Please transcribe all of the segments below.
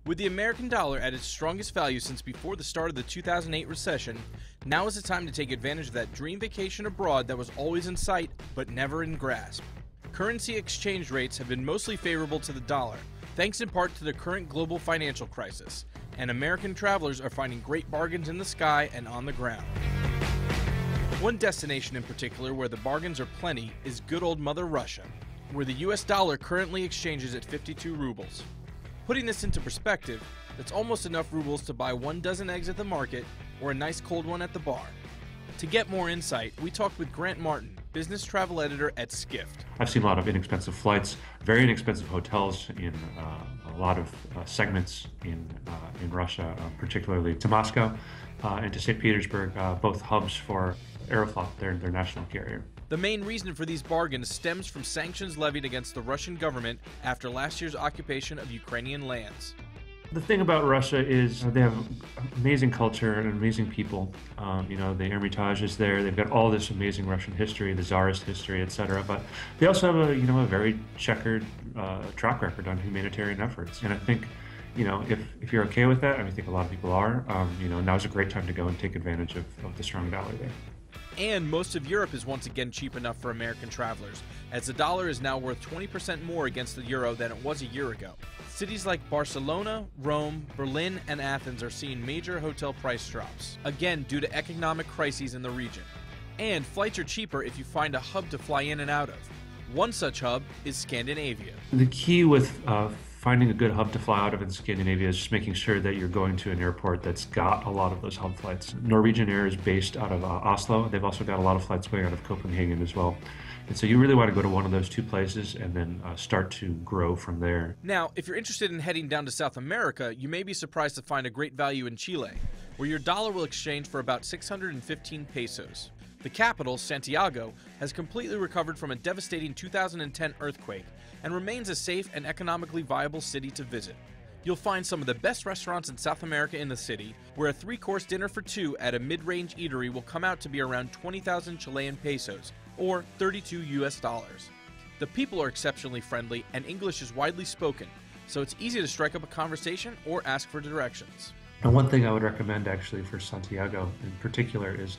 With the American dollar at its strongest value since before the start of the 2008 recession, now is the time to take advantage of that dream vacation abroad that was always in sight but never in grasp. Currency exchange rates have been mostly favorable to the dollar, thanks in part to the current global financial crisis, and American travelers are finding great bargains in the sky and on the ground. One destination in particular where the bargains are plenty is good old Mother Russia, where the US dollar currently exchanges at 52 rubles. Putting this into perspective, that's almost enough rubles to buy 1 dozen eggs at the market or a nice cold one at the bar. To get more insight, we talked with Grant Martin, business travel editor at Skift. I've seen a lot of inexpensive flights, very inexpensive hotels in a lot of segments in Russia, particularly to Moscow and to St. Petersburg, both hubs for Aeroflot, their national carrier. The main reason for these bargains stems from sanctions levied against the Russian government after last year's occupation of Ukrainian lands. The thing about Russia is they have amazing culture and amazing people. The Hermitage is there. They've got all this amazing Russian history, the Tsarist history, etc. But they also have a very checkered track record on humanitarian efforts. And I think, if you're okay with that, and I think a lot of people are, now's a great time to go and take advantage of the strong dollar there. And most of Europe is once again cheap enough for American travelers, as the dollar is now worth 20% more against the euro than it was a year ago. Cities like Barcelona, Rome, Berlin, and Athens are seeing major hotel price drops, again due to economic crises in the region. And flights are cheaper if you find a hub to fly in and out of. One such hub is Scandinavia. The key with finding a good hub to fly out of in Scandinavia is just making sure that you're going to an airport that's got a lot of those hub flights. Norwegian Air is based out of Oslo. They've also got a lot of flights going out of Copenhagen as well. And so you really want to go to one of those two places and then start to grow from there. Now, if you're interested in heading down to South America, you may be surprised to find a great value in Chile, where your dollar will exchange for about 615 pesos. The capital, Santiago, has completely recovered from a devastating 2010 earthquake and remains a safe and economically viable city to visit. You'll find some of the best restaurants in South America in the city, where a 3-course dinner for 2 at a mid-range eatery will come out to be around 20,000 Chilean pesos, or 32 US dollars. The people are exceptionally friendly and English is widely spoken, so it's easy to strike up a conversation or ask for directions. And one thing I would recommend actually for Santiago in particular is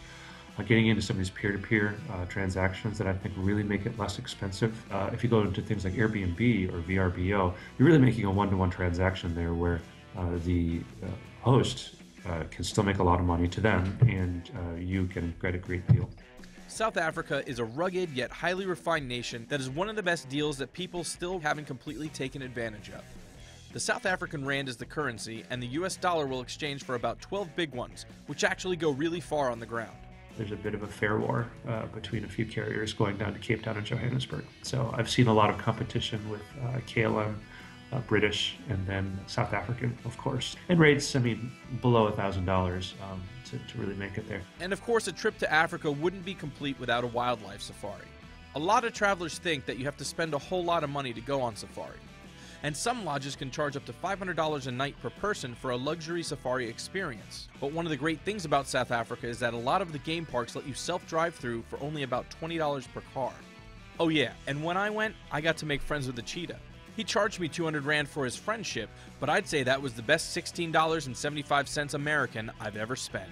getting into some of these peer-to-peer transactions that I think really make it less expensive. If you go into things like Airbnb or VRBO, you're really making a one-to-one transaction there where the host can still make a lot of money to them and you can get a great deal. South Africa is a rugged yet highly refined nation that is one of the best deals that people still haven't completely taken advantage of. The South African rand is the currency, and the US dollar will exchange for about 12 big ones, which actually go really far on the ground. There's a bit of a fair war between a few carriers going down to Cape Town and Johannesburg. So I've seen a lot of competition with KLM, British, and then South African, of course. And rates, below $1,000 to really make it there. And of course, a trip to Africa wouldn't be complete without a wildlife safari. A lot of travelers think that you have to spend a whole lot of money to go on safari. And some lodges can charge up to $500 a night per person for a luxury safari experience. But one of the great things about South Africa is that a lot of the game parks let you self-drive through for only about $20 per car. Oh yeah, and when I went, I got to make friends with the cheetah. He charged me 200 Rand for his friendship, but I'd say that was the best $16.75 American I've ever spent.